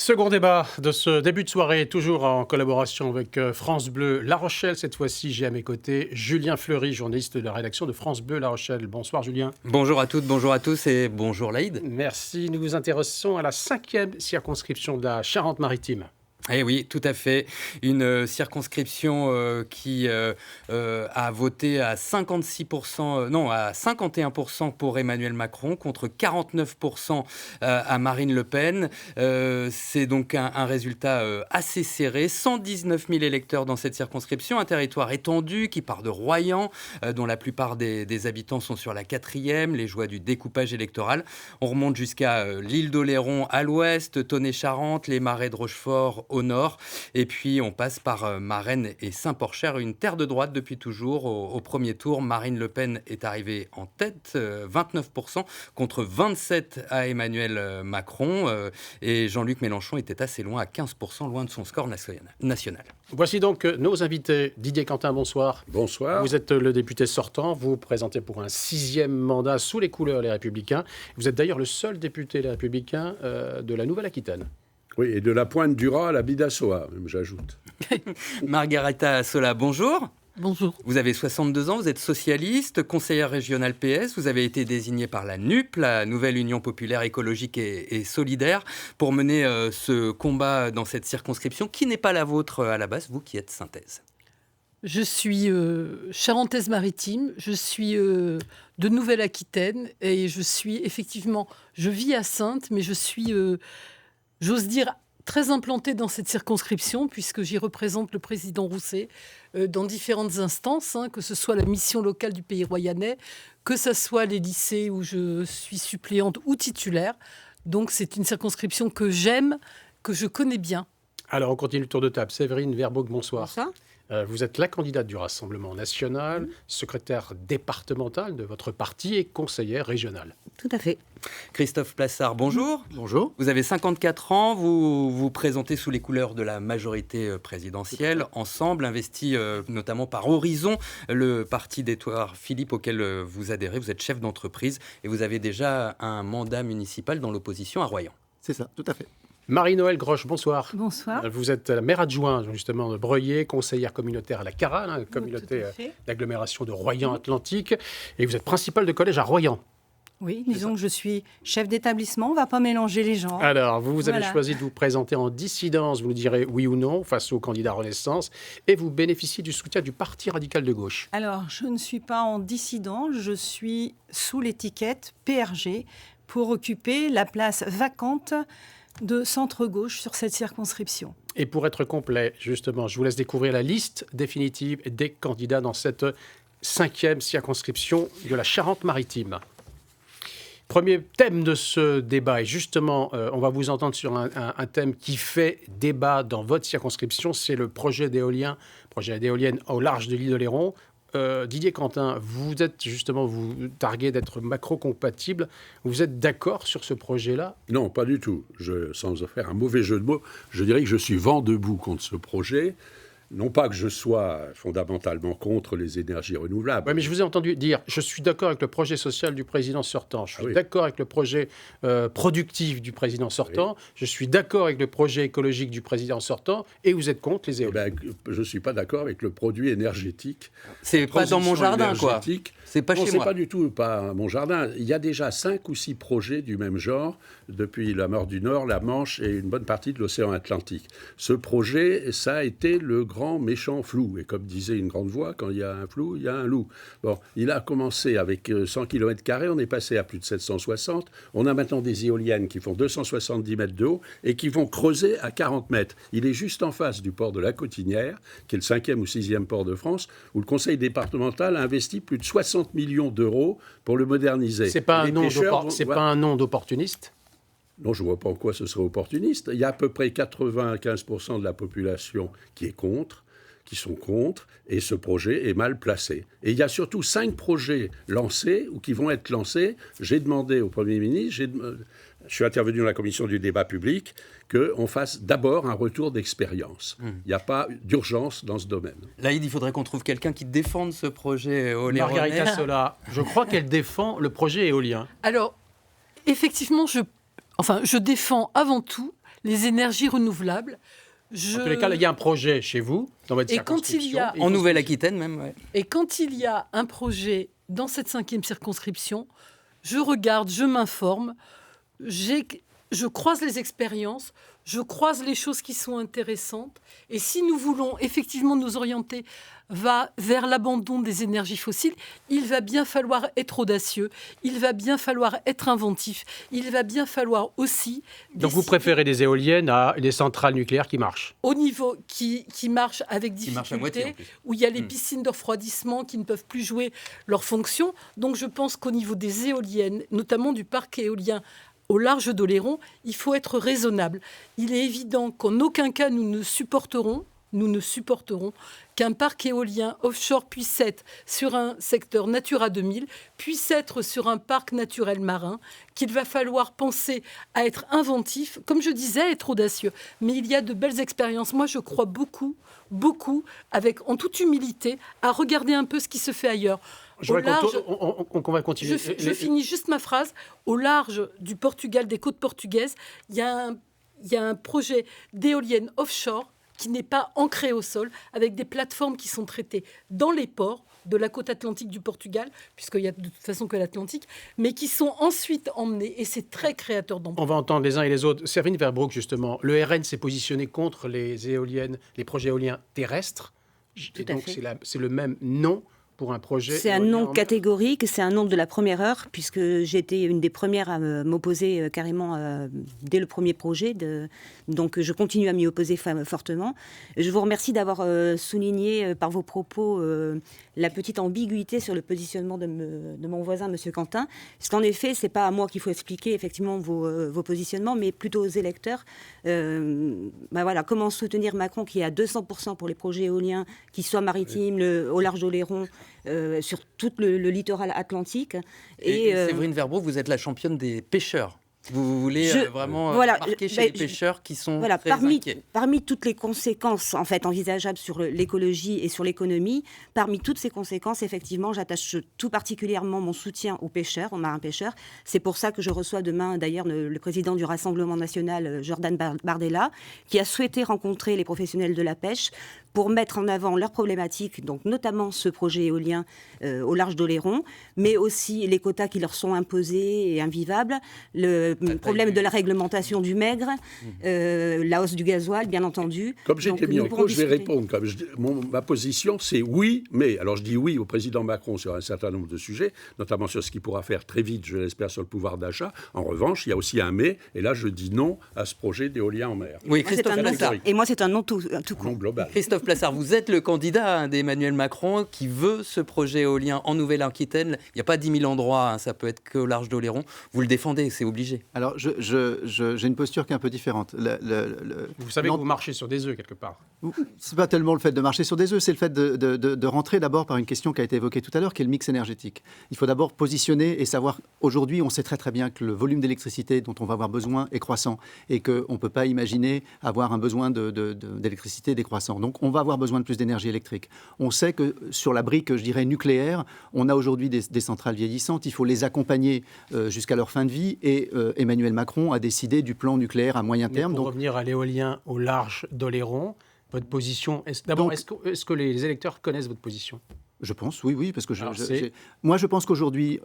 Second débat de ce début de soirée, toujours en collaboration avec France Bleu La Rochelle. Cette fois-ci, j'ai à mes côtés Julien Fleury, journaliste de la rédaction de France Bleu La Rochelle. Bonsoir Julien. Bonjour à toutes, bonjour à tous et bonjour Laïd. Merci, nous vous intéressons à la 5e circonscription de la Charente-Maritime. Eh oui, tout à fait. Une circonscription qui a voté à 51% pour Emmanuel Macron contre 49% à Marine Le Pen. C'est donc un résultat assez serré. 119 000 électeurs dans cette circonscription, un territoire étendu qui part de Royan, dont la plupart des habitants sont sur la 4e, les joies du découpage électoral. On remonte jusqu'à l'île d'Oléron à l'ouest, Tonnet-Charente, les marais de Rochefort au nord, et puis on passe par Marennes et Saint-Porcher, une terre de droite depuis toujours. Au premier tour, Marine Le Pen est arrivée en tête, 29% contre 27% à Emmanuel Macron, et Jean-Luc Mélenchon était assez loin, à 15%, loin de son score national. Voici donc nos invités. Didier Quentin, bonsoir. Bonsoir. Vous êtes le député sortant, vous vous présentez pour un 6e mandat sous les couleurs Les Républicains. Vous êtes d'ailleurs le seul député Les Républicains de la Nouvelle-Aquitaine. Oui, et de la Pointe du Raz à la Bidassoa, même, j'ajoute. Margarita Sola, bonjour. Bonjour. Vous avez 62 ans, vous êtes socialiste, conseillère régionale PS. Vous avez été désignée par la NUP, la Nouvelle Union Populaire Écologique et Solidaire, pour mener ce combat dans cette circonscription qui n'est pas la vôtre à la base, vous qui êtes synthèse. Je suis charentaise-maritime, je suis de Nouvelle-Aquitaine et je vis à Saintes, mais je suis, j'ose dire, très implantée dans cette circonscription puisque j'y représente le président Rousset dans différentes instances, que ce soit la mission locale du Pays Royannais, que ce soit les lycées où je suis suppléante ou titulaire. Donc c'est une circonscription que j'aime, que je connais bien. Alors on continue le tour de table. Séverine Verboek, bonsoir. Bonsoir. Vous êtes la candidate du Rassemblement national, secrétaire départementale de votre parti et conseillère régionale. Tout à fait. Christophe Plassard, bonjour. Bonjour. Vous avez 54 ans, vous vous présentez sous les couleurs de la majorité présidentielle, ensemble, investi notamment par Horizon, le parti d'Édouard Philippe auquel vous adhérez. Vous êtes chef d'entreprise et vous avez déjà un mandat municipal dans l'opposition à Royan. C'est ça, tout à fait. Marie-Noëlle Grosch, bonsoir. Bonsoir. Vous êtes la maire adjointe justement de Breuillé, conseillère communautaire à la Caral, communauté d'agglomération de Royan-Atlantique, et vous êtes principale de collège à Royan. Oui, disons que je suis chef d'établissement, on ne va pas mélanger les genres. Alors, vous avez choisi de vous présenter en dissidence, vous nous direz oui ou non, face au candidat Renaissance, et vous bénéficiez du soutien du Parti radical de gauche. Alors, je ne suis pas en dissidence, je suis sous l'étiquette PRG pour occuper la place vacante de centre-gauche sur cette circonscription. Et pour être complet, justement, je vous laisse découvrir la liste définitive des candidats dans cette 5e circonscription de la Charente-Maritime. Premier thème de ce débat, et justement, on va vous entendre sur un thème qui fait débat dans votre circonscription, c'est le projet d'éoliennes au large de l'île d'Oléron. Didier Quentin, vous targuez d'être macro-compatible. Vous êtes d'accord sur ce projet-là ? Non, pas du tout. Sans faire un mauvais jeu de mots, je dirais que je suis vent debout contre ce projet. Non pas que je sois fondamentalement contre les énergies renouvelables. Oui, mais je vous ai entendu dire, je suis d'accord avec le projet social du président sortant, je suis d'accord avec le projet productif du président sortant, je suis d'accord avec le projet écologique du président sortant, et vous êtes contre les éoliennes. Je ne suis pas d'accord avec le produit énergétique. C'est pas dans mon jardin, quoi. C'est pas chez moi. C'est pas du tout pas mon jardin. Il y a déjà 5 ou 6 projets du même genre depuis la mer du Nord, la Manche et une bonne partie de l'océan Atlantique. Ce projet, ça a été le grand méchant flou. Et comme disait une grande voix, quand il y a un flou, il y a un loup. Bon, il a commencé avec 100 km², on est passé à plus de 760. On a maintenant des éoliennes qui font 270 mètres de haut et qui vont creuser à 40 mètres. Il est juste en face du port de la Cotinière, qui est le 5e ou 6e port de France, où le conseil départemental a investi plus de 60 millions d'euros pour le moderniser. C'est pas un nom d'opportuniste ? Non, je ne vois pas en quoi ce serait opportuniste. Il y a à peu près 95% de la population qui sont contre, et ce projet est mal placé. Et il y a surtout 5 projets lancés, ou qui vont être lancés. J'ai demandé au Premier ministre, je suis intervenu dans la commission du débat public, qu'on fasse d'abord un retour d'expérience. Il n'y a pas d'urgence dans ce domaine. Laïd, il faudrait qu'on trouve quelqu'un qui défende ce projet éolien. Margarita Sola, je crois qu'elle défend le projet éolien. Alors, effectivement, je défends avant tout les énergies renouvelables. En tous les cas, là, il y a un projet chez vous, dans votre Et quand il y a- circonscription. En Nouvelle-Aquitaine même, ouais. Et quand il y a un projet dans cette 5e circonscription, je regarde, je m'informe, je croise les expériences, je croise les choses qui sont intéressantes. Et si nous voulons effectivement nous orienter vers l'abandon des énergies fossiles, il va bien falloir être audacieux, il va bien falloir être inventif, il va bien falloir aussi... Donc vous décider préférez des éoliennes à des centrales nucléaires qui marchent? au niveau qui marche avec Qui marche à moitié, en difficulté, plus. où il y a les piscines de refroidissement qui ne peuvent plus jouer leur fonction. Donc je pense qu'au niveau des éoliennes, notamment du parc éolien au large d'Oléron, il faut être raisonnable. Il est évident qu'en aucun cas nous ne supporterons qu'un parc éolien offshore puisse être sur un secteur Natura 2000, puisse être sur un parc naturel marin, qu'il va falloir penser à être inventif, comme je disais, être audacieux. Mais il y a de belles expériences. Moi, je crois beaucoup, en toute humilité, à regarder un peu ce qui se fait ailleurs. Je Au voudrais large- qu'on va continuer. je finis juste ma phrase. Au large du Portugal, des côtes portugaises, il y a un projet d'éolienne offshore qui n'est pas ancré au sol, avec des plateformes qui sont traitées dans les ports de la côte atlantique du Portugal, puisqu'il n'y a de toute façon que l'Atlantique, mais qui sont ensuite emmenées, et c'est très créateur d'emplois. On va entendre les uns et les autres. Séverine Verbroek, justement, le RN s'est positionné contre les éoliennes, les projets éoliens terrestres. Et à donc fait. c'est le même nom pour un projet. C'est un éolien nom en mer. catégorique, c'est un nom de la première heure, puisque j'ai été une des premières à m'opposer carrément dès le premier projet. Donc je continue à m'y opposer fortement. Je vous remercie d'avoir souligné par vos propos la petite ambiguïté sur le positionnement de mon voisin, M. Quentin. Parce qu'en effet, ce n'est pas à moi qu'il faut expliquer effectivement vos positionnements, mais plutôt aux électeurs. Voilà, comment soutenir Macron qui est à 200% pour les projets éoliens, qui soient maritimes, au large d'Oléron, sur tout le littoral atlantique. Et Séverine Verbroek, vous êtes la championne des pêcheurs. Vous voulez vraiment marquer chez les pêcheurs qui sont très inquiets. Parmi toutes les conséquences en fait envisageables sur l'écologie et sur l'économie, parmi toutes ces conséquences, effectivement, j'attache tout particulièrement mon soutien aux pêcheurs, aux marins pêcheurs. C'est pour ça que je reçois demain d'ailleurs le président du Rassemblement national, Jordan Bardella, qui a souhaité rencontrer les professionnels de la pêche pour mettre en avant leurs problématiques, donc notamment ce projet éolien au large d'Oléron, mais aussi les quotas qui leur sont imposés et invivables, le problème de la réglementation du maigre, la hausse du gasoil, bien entendu. Comme j'ai été mis en cause, je vais répondre. Ma position, c'est oui, mais. Alors je dis oui au président Macron sur un certain nombre de sujets, notamment sur ce qu'il pourra faire très vite, je l'espère, sur le pouvoir d'achat. En revanche, il y a aussi un mais, et là je dis non à ce projet d'éolien en mer. Oui, Moi, Christophe Plassard. et moi, c'est un non tout court. Non global. Christophe Plassard, vous êtes le candidat d'Emmanuel Macron qui veut ce projet éolien en Nouvelle-Aquitaine. Il n'y a pas 10 000 endroits, ça peut être qu'au large d'Oléron. Vous le défendez, c'est obligé. Alors, j'ai une posture qui est un peu différente. Vous savez que vous marchez sur des œufs quelque part. C'est pas tellement le fait de marcher sur des œufs, c'est le fait de rentrer d'abord par une question qui a été évoquée tout à l'heure, qui est le mix énergétique. Il faut d'abord positionner et savoir, aujourd'hui, on sait très très bien que le volume d'électricité dont on va avoir besoin est croissant et qu'on ne peut pas imaginer avoir un besoin d'électricité décroissant. Donc, on va avoir besoin de plus d'énergie électrique. On sait que sur la brique, je dirais, nucléaire, on a aujourd'hui des centrales vieillissantes, il faut les accompagner jusqu'à leur fin de vie et Emmanuel Macron a décidé du plan nucléaire à moyen terme. Pour revenir à l'éolien au large d'Oléron, votre position, est-ce que les électeurs connaissent votre position ? Je pense, oui, parce que moi je pense qu'aujourd'hui,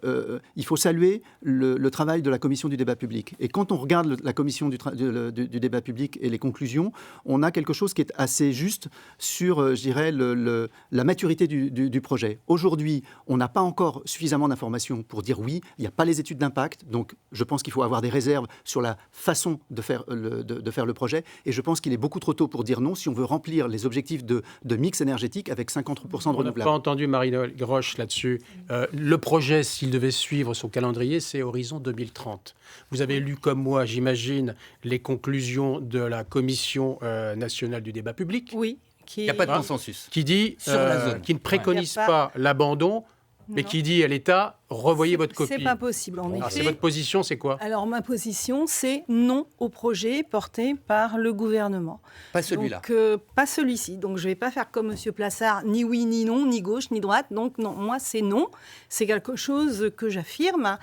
il faut saluer le travail de la commission du débat public. Et quand on regarde la commission du débat public et les conclusions, on a quelque chose qui est assez juste sur, je dirais, la maturité du projet. Aujourd'hui, on n'a pas encore suffisamment d'informations pour dire oui, il n'y a pas les études d'impact, donc je pense qu'il faut avoir des réserves sur la façon de faire le projet. Et je pense qu'il est beaucoup trop tôt pour dire non si on veut remplir les objectifs de mix énergétique avec 50% de renouvelables. On n'a pas entendu Marie-Noëlle Grosch là-dessus. Le projet, s'il devait suivre son calendrier, c'est horizon 2030. Vous avez lu comme moi, j'imagine, les conclusions de la Commission nationale du débat public. Oui. Il n'y a pas de consensus. Qui dit, Sur la zone. qui ne préconise Ouais. pas l'abandon, mais Non. qui dit à l'État, revoyez votre copie. C'est pas possible, en Alors, effet. c'est votre position, c'est quoi ? Alors, ma position, c'est non au projet porté par le gouvernement. Pas celui-là. Donc, pas celui-ci. Donc, je ne vais pas faire comme M. Plassard, ni oui, ni non, ni gauche, ni droite. Donc, non, moi, c'est non. C'est quelque chose que j'affirme.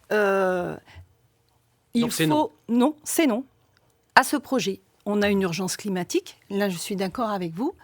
Donc, c'est non. Non, c'est non. à ce projet. On a une urgence climatique, là je suis d'accord avec vous,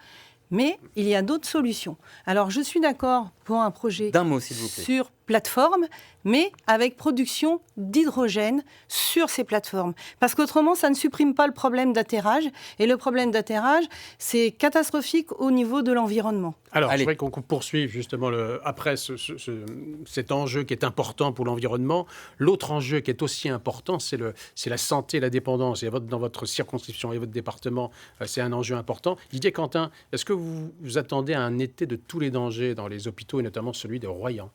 mais il y a d'autres solutions. Alors je suis d'accord pour un projet d'un mot, s'il vous plaît, sur plateforme, mais avec production d'hydrogène sur ces plateformes. Parce qu'autrement, ça ne supprime pas le problème d'atterrage. Et le problème d'atterrage, c'est catastrophique au niveau de l'environnement. Alors, Allez. je voudrais qu'on poursuive justement après cet enjeu qui est important pour l'environnement. L'autre enjeu qui est aussi important, c'est la santé et la dépendance. Et dans votre circonscription et votre département, c'est un enjeu important. Didier Quentin, est-ce que vous attendez à un été de tous les dangers dans les hôpitaux, et notamment celui de Royan ?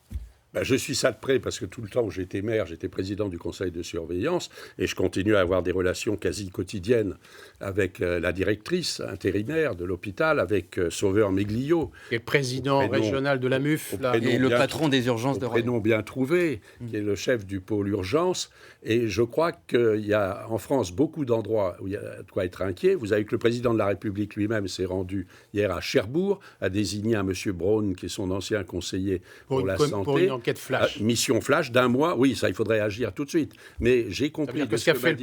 Je suis ça de près parce que tout le temps où j'étais maire, j'étais président du conseil de surveillance et je continue à avoir des relations quasi quotidiennes avec la directrice intérimaire de l'hôpital, avec Sauveur Méglio. Et le président régional de la MUF. Et le patron des urgences de Royan. Prénom bien trouvé, qui est le chef du pôle urgence. Et je crois qu'il y a en France beaucoup d'endroits où il y a de quoi être inquiet. Vous avez que le président de la République lui-même s'est rendu hier à Cherbourg, a désigné un monsieur Braun, qui est son ancien conseiller pour la santé. Pour une enquête flash. Mission flash d'un mois, oui, ça, il faudrait agir tout de suite. Mais j'ai compris que ce qu'a fait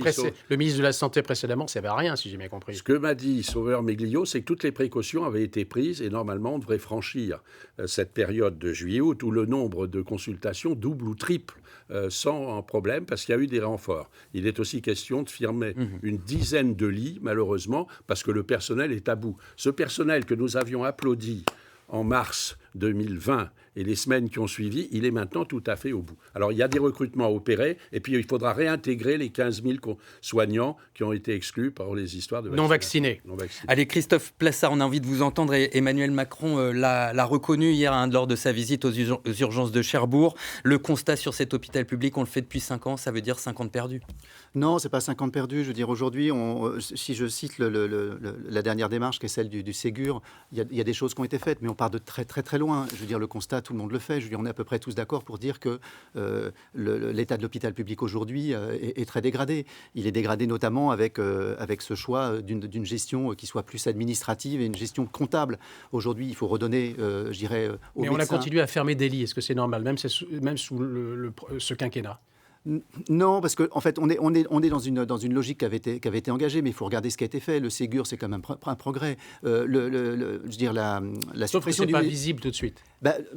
le ministre de la Santé précédemment, ça ne servait à rien, si j'ai bien compris. Ce que m'a dit Sauveur Méglio, c'est que toutes les précautions avaient été prises et normalement, on devrait franchir cette période de juillet-août où le nombre de consultations double ou triple sans problème, parce qu'il y a eu des renforts. Il est aussi question de fermer une dizaine de lits, malheureusement, parce que le personnel est à bout. Ce personnel que nous avions applaudi en mars 2020 et les semaines qui ont suivi, il est maintenant tout à fait au bout. Alors, il y a des recrutements à opérer, et puis il faudra réintégrer les 15 000 soignants qui ont été exclus par les histoires de non vaccinés. Allez, Christophe Plassard, on a envie de vous entendre. Emmanuel Macron l'a reconnu hier lors de sa visite aux urgences de Cherbourg. Le constat sur cet hôpital public, on le fait depuis 5 ans, ça veut dire 50 perdus. Non, c'est pas 50 perdus. Je veux dire, aujourd'hui, si je cite la dernière démarche, qui est celle du Ségur, il y a des choses qui ont été faites, mais on part de très très très loin. Je veux dire, le constat, tout le monde le fait. Je veux dire, on est à peu près tous d'accord pour dire que l'état de l'hôpital public aujourd'hui est très dégradé. Il est dégradé notamment avec ce choix d'une gestion qui soit plus administrative et une gestion comptable. Aujourd'hui, il faut redonner, je dirais, aux Mais médecins. on a continué à fermer des lits. Est-ce que c'est normal, même sous ce quinquennat ? Non, parce qu'en fait, on est dans une logique qui avait été engagée, mais il faut regarder ce qui a été fait. Le Ségur, c'est quand même un progrès. Je veux dire, la Sauf que ce n'est pas visible tout de suite.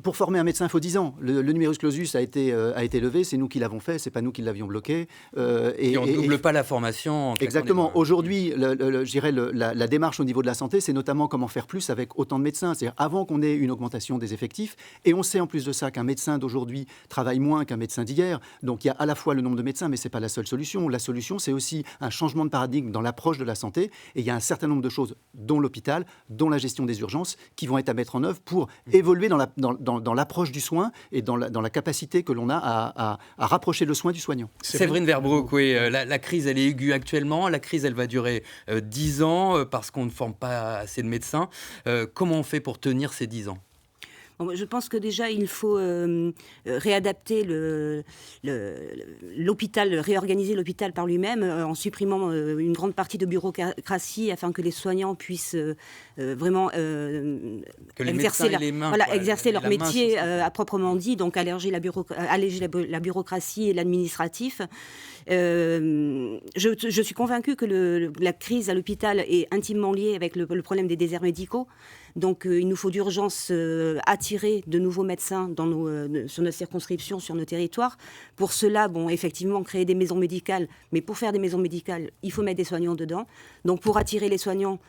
Pour former un médecin, il faut 10 ans. Le numerus clausus a été levé, c'est nous qui l'avons fait, c'est pas nous qui l'avions bloqué. Et on ne double pas la formation. Exactement. Aujourd'hui, je dirais la démarche au niveau de la santé, c'est notamment comment faire plus avec autant de médecins. C'est-à-dire avant qu'on ait une augmentation des effectifs, et on sait en plus de ça qu'un médecin d'aujourd'hui travaille moins qu'un médecin d'hier. Donc il y a à la fois le nombre de médecins, mais c'est pas la seule solution. La solution, c'est aussi un changement de paradigme dans l'approche de la santé. Et il y a un certain nombre de choses, dont l'hôpital, dont la gestion des urgences, qui vont être à mettre en œuvre pour évoluer dans l'approche du soin et dans la capacité que l'on a à rapprocher le soin du soignant. Séverine Verbroek, oui, la crise, elle est aiguë actuellement. La crise, elle va durer 10 ans parce qu'on ne forme pas assez de médecins. Comment on fait pour tenir ces 10 ans ? Je pense que déjà, il faut réadapter l'hôpital, réorganiser l'hôpital par lui-même en supprimant une grande partie de bureaucratie afin que les soignants puissent vraiment exercer leur métier à proprement dit, donc alléger la bureaucratie et l'administratif. Je suis convaincue que la crise à l'hôpital est intimement liée avec le problème des déserts médicaux. Donc, il nous faut d'urgence attirer de nouveaux médecins sur notre circonscription, sur nos territoires. Pour cela, effectivement, créer des maisons médicales. Mais pour faire des maisons médicales, il faut mettre des soignants dedans. Donc, pour attirer les soignants,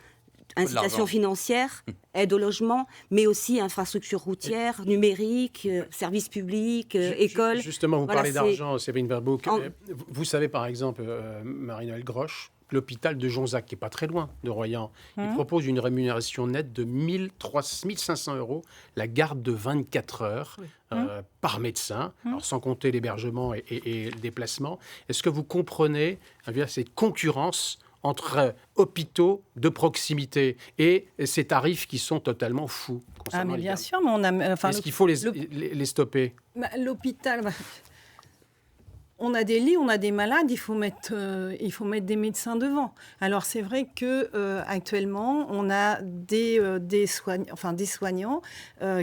incitation financière, aide au logement, mais aussi infrastructures routières, numériques, services publics, écoles. Justement, vous parlez d'argent, Séverine Verbroek. Vous savez, par exemple, Marie-Noëlle Grosch, l'hôpital de Jonzac, qui n'est pas très loin de Royan, il propose une rémunération nette de 1 500 € la garde de 24 heures par médecin, alors sans compter l'hébergement et le déplacement. Est-ce que vous comprenez cette concurrence entre hôpitaux de proximité et ces tarifs qui sont totalement fous? Mais bien sûr, mais on a... Est-ce qu'il faut les stopper? L'hôpital... on a des lits, on a des malades, il faut mettre des médecins devant. Alors c'est vrai que actuellement, on a des soignants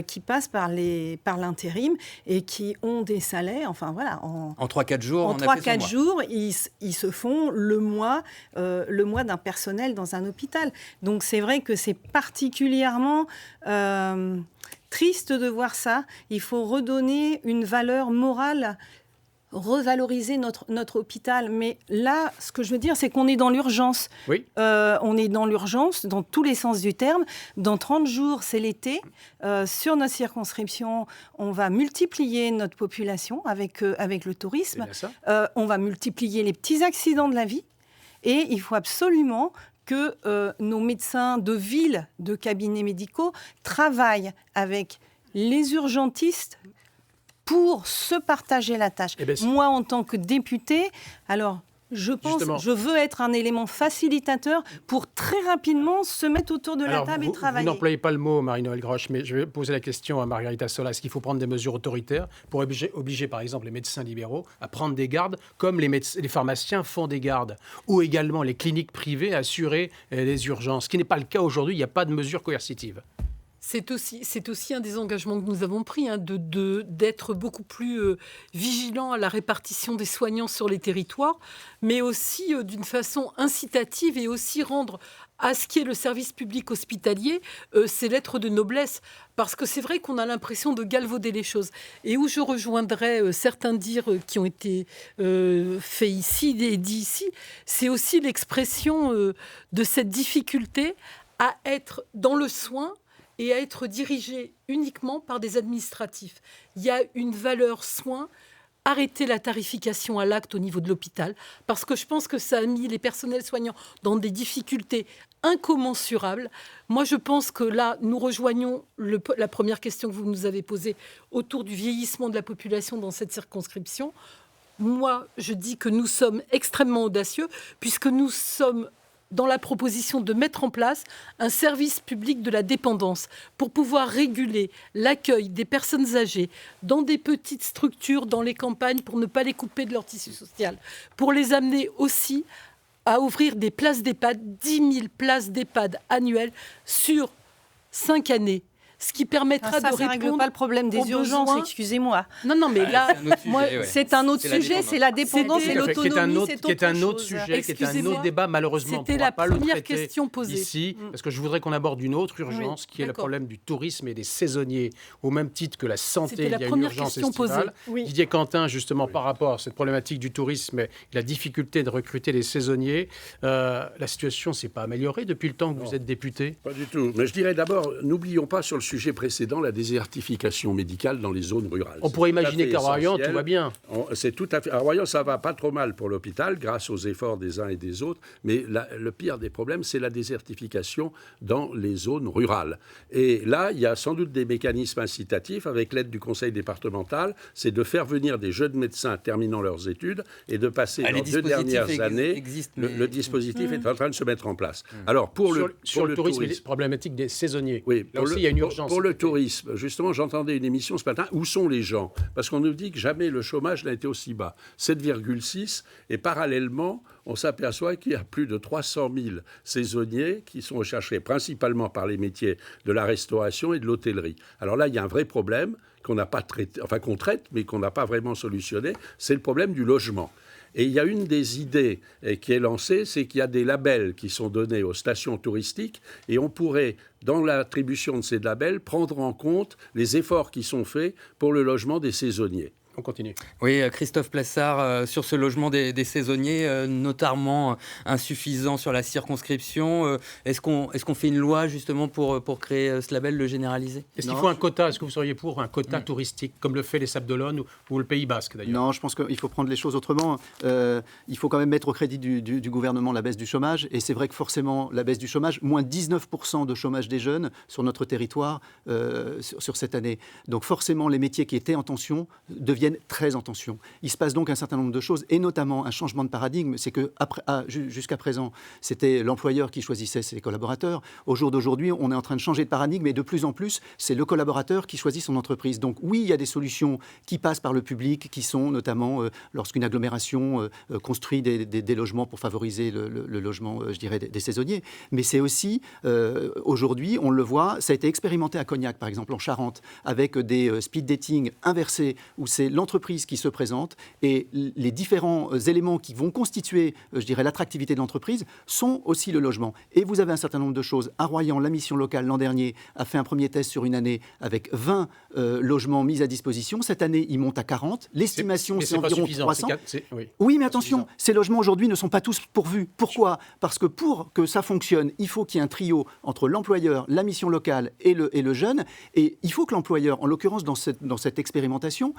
qui passent par l'intérim et qui ont des salaires. Enfin voilà. En 3-4 jours. En 3-4 jours, ils se font le mois d'un personnel dans un hôpital. Donc c'est vrai que c'est particulièrement triste de voir ça. Il faut redonner une valeur morale, revaloriser notre hôpital. Mais là, ce que je veux dire, c'est qu'on est dans l'urgence. Oui. On est dans l'urgence, dans tous les sens du terme. Dans 30 jours, c'est l'été. Sur notre circonscription, on va multiplier notre population avec le tourisme. On va multiplier les petits accidents de la vie. Et il faut absolument que nos médecins de ville, de cabinets médicaux, travaillent avec les urgentistes pour se partager la tâche. Moi, en tant que députée, alors je veux être un élément facilitateur pour très rapidement se mettre autour de la table et travailler. Vous n'employez pas le mot, Marie-Noëlle Grosch, mais je vais poser la question à Margarita Sola. Est-ce qu'il faut prendre des mesures autoritaires pour obliger, par exemple, les médecins libéraux à prendre des gardes, comme les pharmaciens font des gardes, ou également les cliniques privées à assurer les urgences, ce qui n'est pas le cas aujourd'hui, il n'y a pas de mesures coercitives. C'est aussi un des engagements que nous avons pris, d'être beaucoup plus vigilants à la répartition des soignants sur les territoires, mais aussi d'une façon incitative et aussi rendre à ce qui est le service public hospitalier ses lettres de noblesse. Parce que c'est vrai qu'on a l'impression de galvauder les choses. Et où je rejoindrais certains dires qui ont été faits ici et dits ici, c'est aussi l'expression de cette difficulté à être dans le soin et à être dirigé uniquement par des administratifs. Il y a une valeur soin. Arrêter la tarification à l'acte au niveau de l'hôpital, parce que je pense que ça a mis les personnels soignants dans des difficultés incommensurables. Moi, je pense que là, nous rejoignons la première question que vous nous avez posée autour du vieillissement de la population dans cette circonscription. Moi, je dis que nous sommes extrêmement audacieux, puisque nous sommes dans la proposition de mettre en place un service public de la dépendance pour pouvoir réguler l'accueil des personnes âgées dans des petites structures dans les campagnes pour ne pas les couper de leur tissu social, pour les amener aussi à ouvrir des places d'EHPAD, 10 000 places d'EHPAD annuelles sur 5 années. Ce qui permettra de répondre. Ça ne règle pas le problème des urgences, excusez-moi. Non, mais là, c'est un autre sujet, c'est la dépendance et l'autonomie, qui est un autre sujet, qui est un autre débat. Malheureusement, c'était la première question posée ici, parce que je voudrais qu'on aborde une autre urgence, qui est le problème du tourisme et des saisonniers. Au même titre que la santé, il y a une urgence estivale. Didier Quentin, justement, par rapport à cette problématique du tourisme et la difficulté de recruter les saisonniers, la situation ne s'est pas améliorée depuis le temps que vous êtes député. Pas du tout. Mais je dirais d'abord, n'oublions pas sur le sujet précédent, la désertification médicale dans les zones rurales. On pourrait imaginer qu'à Royan, tout va bien. C'est tout à fait. À Royan, ça va pas trop mal pour l'hôpital, grâce aux efforts des uns et des autres. Mais le pire des problèmes, c'est la désertification dans les zones rurales. Et là, il y a sans doute des mécanismes incitatifs, avec l'aide du conseil départemental, c'est de faire venir des jeunes médecins terminant leurs études et de passer dans 2 dernières années. Le dispositif est en train de se mettre en place. Alors, pour le tourisme, les problématiques des saisonniers. Oui, là aussi, il y a une urgence. Pour le tourisme, justement, j'entendais une émission ce matin. Où sont les gens ? Parce qu'on nous dit que jamais le chômage n'a été aussi bas. 7,6. Et parallèlement, on s'aperçoit qu'il y a plus de 300 000 saisonniers qui sont recherchés principalement par les métiers de la restauration et de l'hôtellerie. Alors là, il y a un vrai problème qu'on n'a pas traité, enfin qu'on traite, mais qu'on n'a pas vraiment solutionné. C'est le problème du logement. Et il y a une des idées qui est lancée, c'est qu'il y a des labels qui sont donnés aux stations touristiques et on pourrait, dans l'attribution de ces labels, prendre en compte les efforts qui sont faits pour le logement des saisonniers. On continue. Oui, Christophe Plassard, sur ce logement des saisonniers, notamment insuffisant sur la circonscription, est-ce qu'on fait une loi justement pour créer ce label, le généraliser ? Est-ce qu'il faut un quota ? Est-ce que vous seriez pour un quota touristique, comme le fait les Sables d'Olonne ou le Pays Basque d'ailleurs ? Non, je pense qu'il faut prendre les choses autrement. Il faut quand même mettre au crédit du gouvernement la baisse du chômage. Et c'est vrai que forcément, la baisse du chômage, moins 19% de chômage des jeunes sur notre territoire sur cette année. Donc forcément, les métiers qui étaient en tension deviennent deviennent très en tension. Il se passe donc un certain nombre de choses, et notamment un changement de paradigme. C'est que jusqu'à présent, c'était l'employeur qui choisissait ses collaborateurs. Au jour d'aujourd'hui, on est en train de changer de paradigme, et de plus en plus, c'est le collaborateur qui choisit son entreprise. Donc oui, il y a des solutions qui passent par le public, qui sont notamment, lorsqu'une agglomération construit des logements pour favoriser le logement, je dirais, des saisonniers. Mais c'est aussi, aujourd'hui, on le voit, ça a été expérimenté à Cognac, par exemple, en Charente, avec des speed dating inversés, où c'est l'entreprise qui se présente et les différents éléments qui vont constituer, je dirais, l'attractivité de l'entreprise sont aussi le logement. Et vous avez un certain nombre de choses. À Royan, la mission locale, l'an dernier, a fait un premier test sur une année avec 20 logements mis à disposition. Cette année, il monte à 40. L'estimation, c'est environ 300. Oui, mais attention, ces logements aujourd'hui ne sont pas tous pourvus. Pourquoi ? Parce que pour que ça fonctionne, il faut qu'il y ait un trio entre l'employeur, la mission locale et le jeune. Et il faut que l'employeur, en l'occurrence dans cette expérimentation,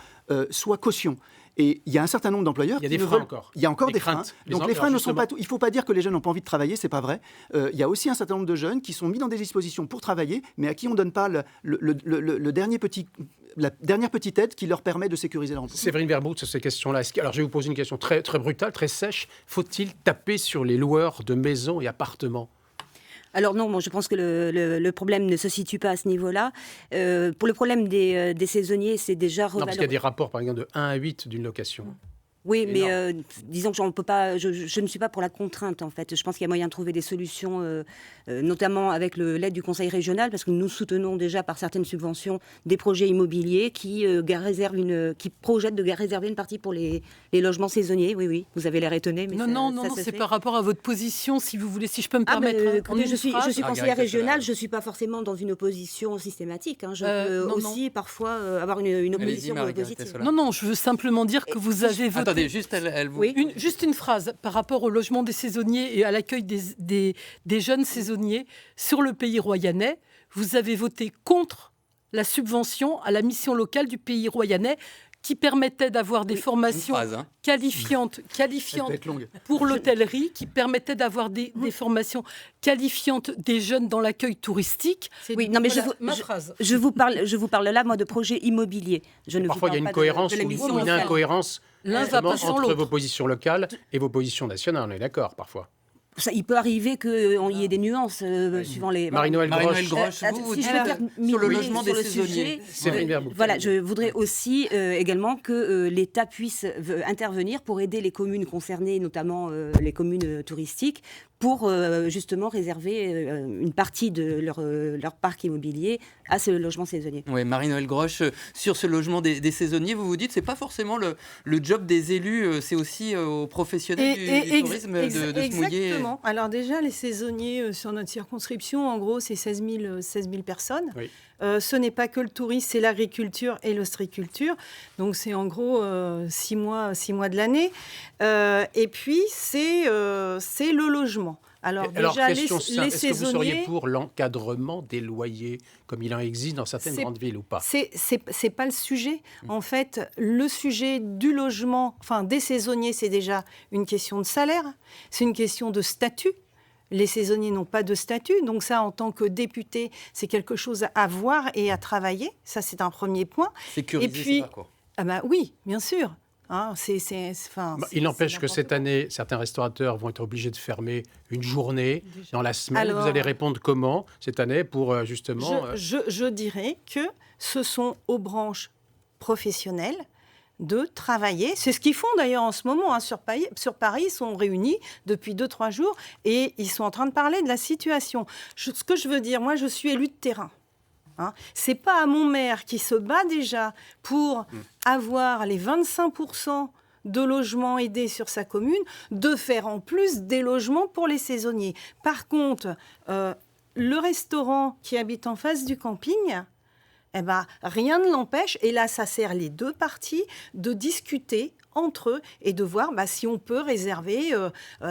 soit caution. Et il y a un certain nombre d'employeurs qui veulent... encore. Il y a encore des freins. Donc les freins ne sont pas tout. Il ne faut pas dire que les jeunes n'ont pas envie de travailler, c'est pas vrai. Il y a aussi un certain nombre de jeunes qui sont mis dans des dispositions pour travailler, mais à qui on ne donne pas la dernière petite aide qui leur permet de sécuriser leur emploi. Séverine Verbout, sur ces questions-là. Alors je vais vous poser une question très, très brutale, très sèche. Faut-il taper sur les loueurs de maisons et appartements ? Alors non, moi je pense que le problème ne se situe pas à ce niveau-là. Pour le problème des saisonniers, c'est déjà... Non, parce qu'il y a des rapports, par exemple, de 1 à 8 d'une location. Oui, mais disons que on peut pas, je ne suis pas pour la contrainte, en fait. Je pense qu'il y a moyen de trouver des solutions, notamment avec l'aide du Conseil régional, parce que nous soutenons déjà par certaines subventions des projets immobiliers qui projettent de réserver une partie pour les logements saisonniers. Oui, vous avez l'air étonné. Mais non, c'est par rapport à votre position, si vous voulez, si je peux me permettre. Je suis conseillère régionale, je ne suis pas forcément dans une opposition systématique. Je peux aussi parfois avoir une opposition positive. Non, je veux simplement dire que vous avez voté... Attendez, juste juste une phrase par rapport au logement des saisonniers et à l'accueil des jeunes saisonniers sur le pays royannais. Vous avez voté contre la subvention à la mission locale du pays royannais qui permettait d'avoir des formations qualifiantes pour l'hôtellerie, qui permettait d'avoir des formations qualifiantes des jeunes dans l'accueil touristique. Je vous parle là, moi, de projets immobiliers. Parfois, il y a une cohérence ou une incohérence entre vos positions locales et vos positions nationales. On est d'accord, parfois. Il peut arriver qu'il y ait des nuances suivant les... Marie-Noëlle Grosch, vous dites sur le logement des saisonniers. Voilà, je voudrais aussi également que l'État puisse intervenir pour aider les communes concernées, notamment les communes touristiques, pour justement réserver une partie de leur parc immobilier à ce logement saisonnier. Oui, Marie-Noëlle Grosch, sur ce logement des saisonniers, vous vous dites que ce n'est pas forcément le job des élus, c'est aussi aux professionnels du tourisme de se mouiller. Exactement. Alors déjà, les saisonniers sur notre circonscription, en gros, c'est 16 000 personnes. Oui. Ce n'est pas que le tourisme, c'est l'agriculture et l'ostréiculture. Donc c'est en gros 6 mois de l'année. Et puis c'est le logement. Alors déjà, question simple, les saisonniers... Est-ce que vous seriez pour l'encadrement des loyers, comme il en existe dans certaines grandes villes ou pas ? C'est pas le sujet. En fait, le sujet du logement, enfin des saisonniers, c'est déjà une question de salaire, c'est une question de statut. Les saisonniers n'ont pas de statut, donc ça, en tant que député, c'est quelque chose à voir et à travailler. Ça, c'est un premier point. Sécuriser, et puis, c'est pas quoi. Oui, bien sûr. Il n'empêche que cette année, certains restaurateurs vont être obligés de fermer une journée dans la semaine. Alors, vous allez répondre comment cette année pour justement... Je dirais que ce sont aux branches professionnelles de travailler. C'est ce qu'ils font d'ailleurs en ce moment. Sur Paris, ils sont réunis depuis 2-3 jours et ils sont en train de parler de la situation. Ce que je veux dire, moi, je suis élue de terrain. C'est pas à mon maire qui se bat déjà pour avoir les 25% de logements aidés sur sa commune, de faire en plus des logements pour les saisonniers. Par contre, le restaurant qui habite en face du camping, rien ne l'empêche, et là ça sert les deux parties, de discuter entre eux et de voir si on peut réserver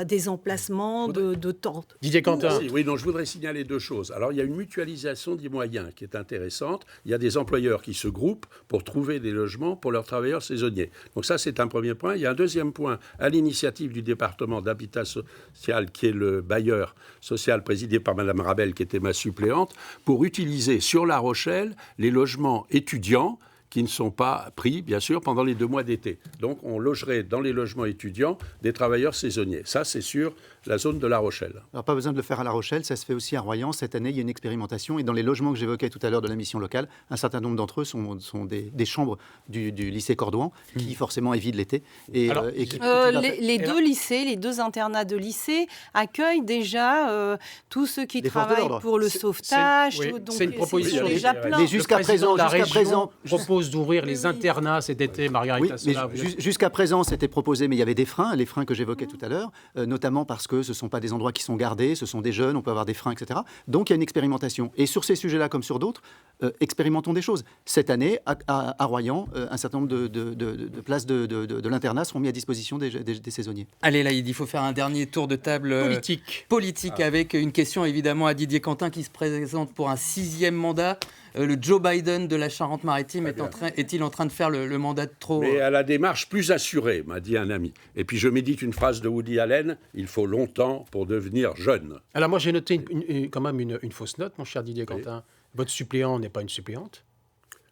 des emplacements de tentes. Didier Quentin. Oui, je voudrais signaler deux choses. Alors, il y a une mutualisation des moyens qui est intéressante. Il y a des employeurs qui se groupent pour trouver des logements pour leurs travailleurs saisonniers. Donc ça, c'est un premier point. Il y a un deuxième point, à l'initiative du département d'habitat social, qui est le bailleur social présidé par Mme Rabel, qui était ma suppléante, pour utiliser sur La Rochelle les logements étudiants qui ne sont pas pris, bien sûr, pendant les 2 mois d'été. Donc, on logerait dans les logements étudiants des travailleurs saisonniers. Ça, c'est sur la zone de La Rochelle. Alors, pas besoin de le faire à La Rochelle, ça se fait aussi à Royan. Cette année, il y a une expérimentation. Et dans les logements que j'évoquais tout à l'heure de la mission locale, un certain nombre d'entre eux sont des chambres du lycée Cordouan, qui forcément est vide l'été. Les 2 lycées, les 2 internats de lycée accueillent déjà tous ceux qui travaillent pour le sauvetage. C'est une proposition déjà plein. Mais jusqu'à présent, propose d'ouvrir les internats cet été, Margarita Sola. Jusqu'à présent, c'était proposé, mais il y avait des freins, les freins que j'évoquais tout à l'heure, notamment parce que ce ne sont pas des endroits qui sont gardés, ce sont des jeunes, on peut avoir des freins, etc. Donc il y a une expérimentation. Et sur ces sujets-là, comme sur d'autres, expérimentons des choses. Cette année, à Royan, un certain nombre de places de l'internat seront mises à disposition des saisonniers. Allez, Laïd, il faut faire un dernier tour de table politique avec une question évidemment à Didier Quentin qui se présente pour un 6e mandat. Le Joe Biden de la Charente-Maritime est-il en train de faire le mandat de trop? Mais à la démarche plus assurée, m'a dit un ami. Et puis je médite une phrase de Woody Allen, il faut longtemps pour devenir jeune. Alors moi j'ai noté quand même une fausse note, mon cher Didier Quentin. Votre suppléant n'est pas une suppléante?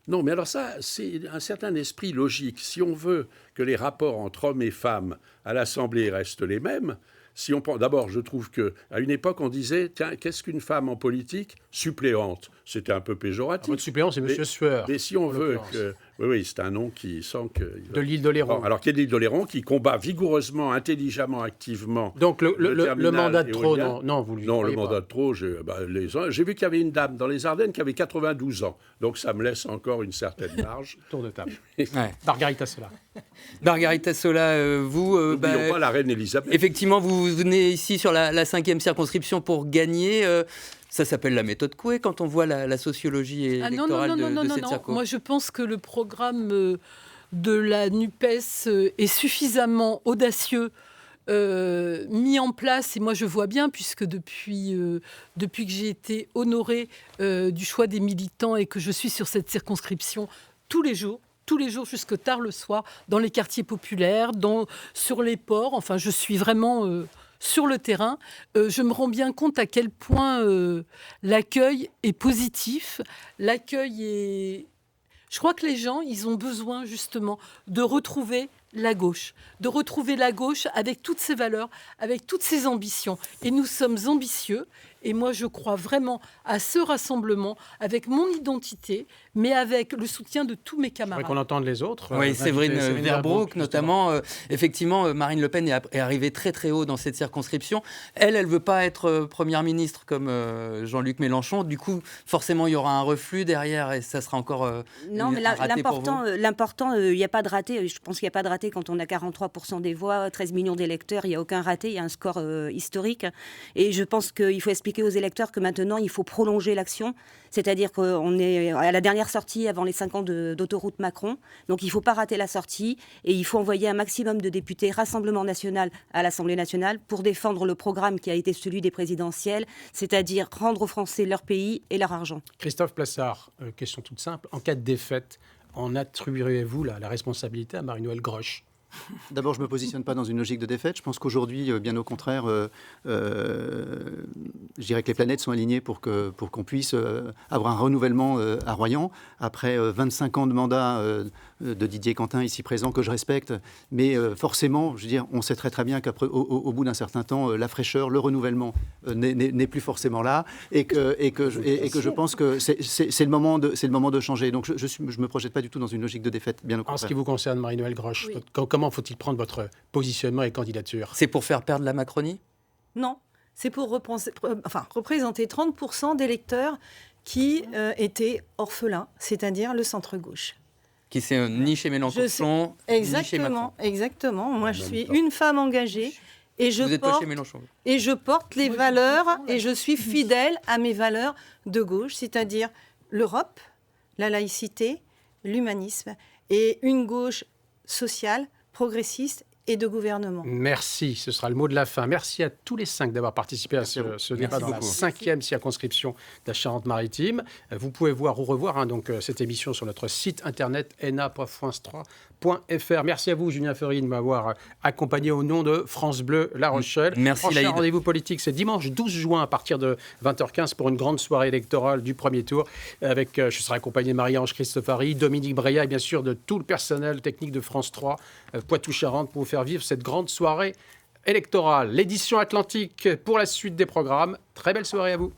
Non, mais alors ça, c'est un certain esprit logique. Si on veut que les rapports entre hommes et femmes à l'Assemblée restent les mêmes, si on prend, d'abord, je trouve qu'à une époque, on disait, tiens, qu'est-ce qu'une femme en politique? Suppléante. C'était un peu péjoratif. Votre suppléant, c'est M. Sueur. Mais si on veut que... Oui, c'est un nom qui sent que... De l'île d'Oléron. Alors, qui est de l'île d'Oléron, qui combat vigoureusement, intelligemment, activement... Donc, le mandat de trop, non, vous lui Non, le pas. mandat de trop, j'ai vu qu'il y avait une dame dans les Ardennes qui avait 92 ans. Donc, ça me laisse encore une certaine marge. Tour de table. Margarita Sola. Margarita Sola, vous... N'oublions pas la reine Elisabeth. Effectivement, vous venez ici sur la 5e circonscription pour gagner... Ça s'appelle la méthode Coué quand on voit la sociologie électorale de cette circo. Moi, je pense que le programme de la NUPES est suffisamment audacieux, mis en place. Et moi, je vois bien, puisque depuis que j'ai été honorée du choix des militants et que je suis sur cette circonscription tous les jours jusque tard le soir, dans les quartiers populaires, sur les ports. Enfin, je suis vraiment... sur le terrain, je me rends bien compte à quel point l'accueil est positif. Je crois que les gens, ils ont besoin justement de retrouver la gauche avec toutes ses valeurs, avec toutes ses ambitions. Et nous sommes ambitieux. Et moi, je crois vraiment à ce rassemblement, avec mon identité, mais avec le soutien de tous mes camarades. J'aimerais qu'on entende les autres. Oui, Séverine Verbroek, notamment. Effectivement, Marine Le Pen est arrivée très très haut dans cette circonscription. Elle ne veut pas être première ministre comme Jean-Luc Mélenchon. Du coup, forcément, il y aura un reflux derrière et ça sera encore non, mais l'important, il n'y a pas de raté. Je pense qu'il n'y a pas de raté quand on a 43% des voix, 13 millions d'électeurs. Il n'y a aucun raté. Il y a un score historique. Et je pense qu'il faut expliquer aux électeurs que maintenant, il faut prolonger l'action. C'est-à-dire qu'on est à la dernière sortie avant les 5 ans d'autoroute Macron. Donc, il ne faut pas rater la sortie. Et il faut envoyer un maximum de députés Rassemblement national à l'Assemblée nationale pour défendre le programme qui a été celui des présidentielles, c'est-à-dire rendre aux Français leur pays et leur argent. Christophe Plassard, question toute simple. En cas de défaite, en attribuerez-vous la responsabilité à Marie-Noëlle Grosch? D'abord, je ne me positionne pas dans une logique de défaite. Je pense qu'aujourd'hui, bien au contraire, je dirais que les planètes sont alignées pour qu'on puisse avoir un renouvellement à Royan. Après 25 ans de mandat de Didier Quentin, ici présent, que je respecte. Mais forcément, je veux dire, on sait très bien qu'au bout d'un certain temps, la fraîcheur, le renouvellement n'est plus forcément là. Et que je pense que c'est le moment de changer. Donc, je ne me projette pas du tout dans une logique de défaite, bien au contraire. En ce qui vous concerne, Marie-Noëlle Grosch, oui. Comment faut-il prendre votre positionnement et candidature? C'est pour faire perdre la Macronie? Non, c'est pour représenter 30% d'électeurs qui étaient orphelins, c'est-à-dire le centre-gauche. Qui c'est ni chez Mélenchon, ni chez Macron. Exactement. Moi, je suis une femme engagée. Et je porte les valeurs et je suis fidèle à mes valeurs de gauche, c'est-à-dire l'Europe, la laïcité, l'humanisme et une gauche sociale, progressiste et de gouvernement. Merci, ce sera le mot de la fin. Merci à tous les 5 d'avoir participé à ce débat dans la 5e circonscription de la Charente-Maritime. Vous pouvez voir ou revoir donc, cette émission sur notre site internet na.france3.fr. Merci à vous, Julien Ferry, de m'avoir accompagné au nom de France Bleu La Rochelle. Merci, Prochain rendez-vous politique, c'est dimanche 12 juin à partir de 20h15 pour une grande soirée électorale du premier tour. Avec, je serai accompagné de Marie-Ange Christofari, Dominique Breillat et bien sûr de tout le personnel technique de France 3, Poitou-Charentes, pour vous faire vivre cette grande soirée électorale. L'édition Atlantique pour la suite des programmes. Très belle soirée à vous.